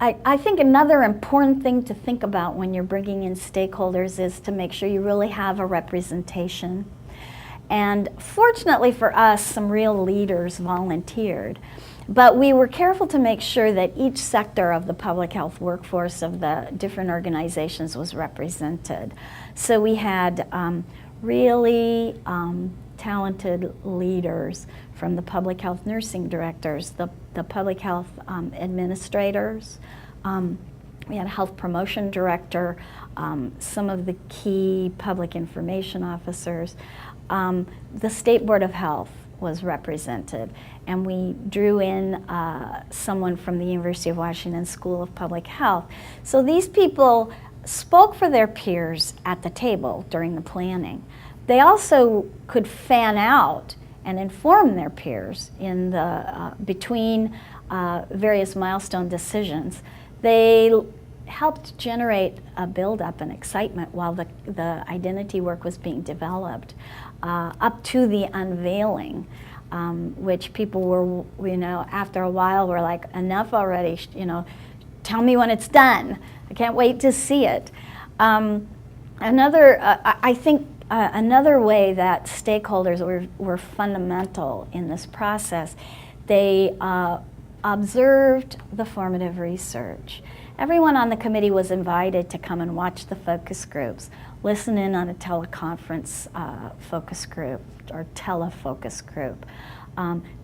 I think another important thing to think about when you're bringing in stakeholders is to make sure you really have a representation. And fortunately for us, some real leaders volunteered. But we were careful to make sure that each sector of the public health workforce of the different organizations was represented. So we had really talented leaders from the public health nursing directors, the public health administrators. We had a health promotion director, some of the key public information officers. The State Board of Health was represented, and we drew in someone from the University of Washington School of Public Health. So these people spoke for their peers at the table during the planning. They also could fan out and inform their peers in the between various milestone decisions. They helped generate a buildup and excitement while the identity work was being developed, up to the unveiling, which people were, after a while were like, enough already, tell me when it's done. I can't wait to see it. I think another way that stakeholders were fundamental in this process, they observed the formative research. Everyone on the committee was invited to come and watch the focus groups, listen in on a teleconference focus group or telefocus group.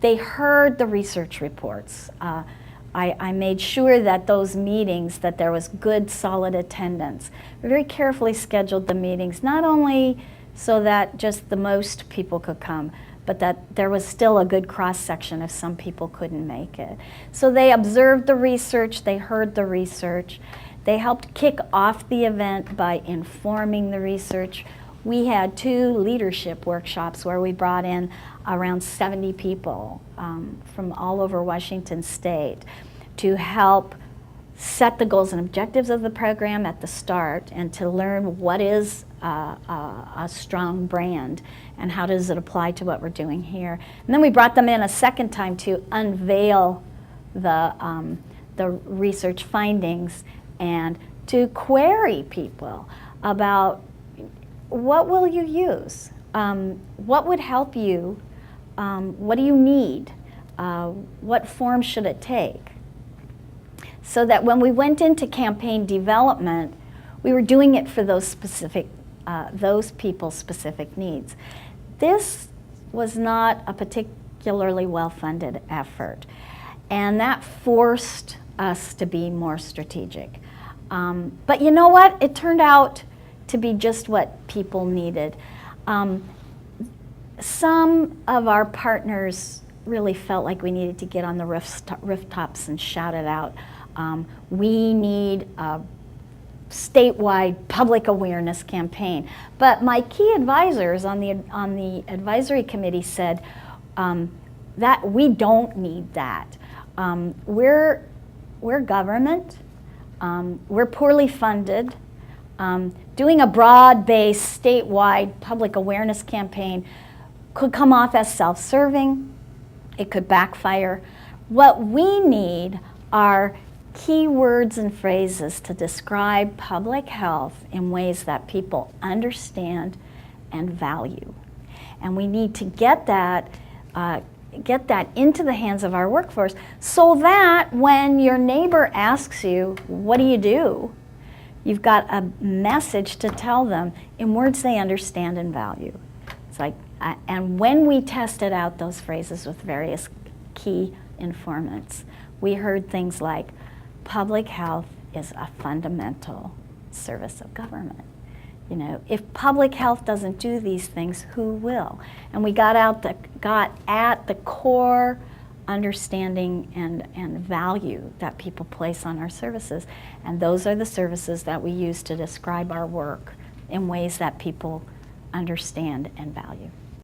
They heard the research reports. I made sure that those meetings, that there was good, solid attendance. We very carefully scheduled the meetings, not only so that just the most people could come, but that there was still a good cross-section if some people couldn't make it. So they observed the research, they heard the research, they helped kick off the event by informing the research. We had 2 leadership workshops where we brought in around 70 people from all over Washington State to help set the goals and objectives of the program at the start and to learn what is a strong brand and how does it apply to what we're doing here. And then we brought them in a second time to unveil the research findings and to query people about what will you use, what would help you, what do you need, what form should it take, so that when we went into campaign development, we were doing it for those specific, those people's specific needs. This was not a particularly well-funded effort, and that forced us to be more strategic. But you know what? It turned out to be just what people needed. Some of our partners really felt like we needed to get on the rooftops and shout it out. We need a statewide public awareness campaign. But my key advisors on the advisory committee said that we don't need that. We're government. We're poorly funded. Doing a broad-based statewide public awareness campaign could come off as self-serving. It could backfire. What we need are key words and phrases to describe public health in ways that people understand and value. And we need to get that into the hands of our workforce so that when your neighbor asks you, what do? You've got a message to tell them in words they understand and value. It's like, and when we tested out those phrases with various key informants, we heard things like, public health is a fundamental service of government. If public health doesn't do these things, who will? And we got at the core understanding and value that people place on our services. And those are the services that we use to describe our work in ways that people understand and value.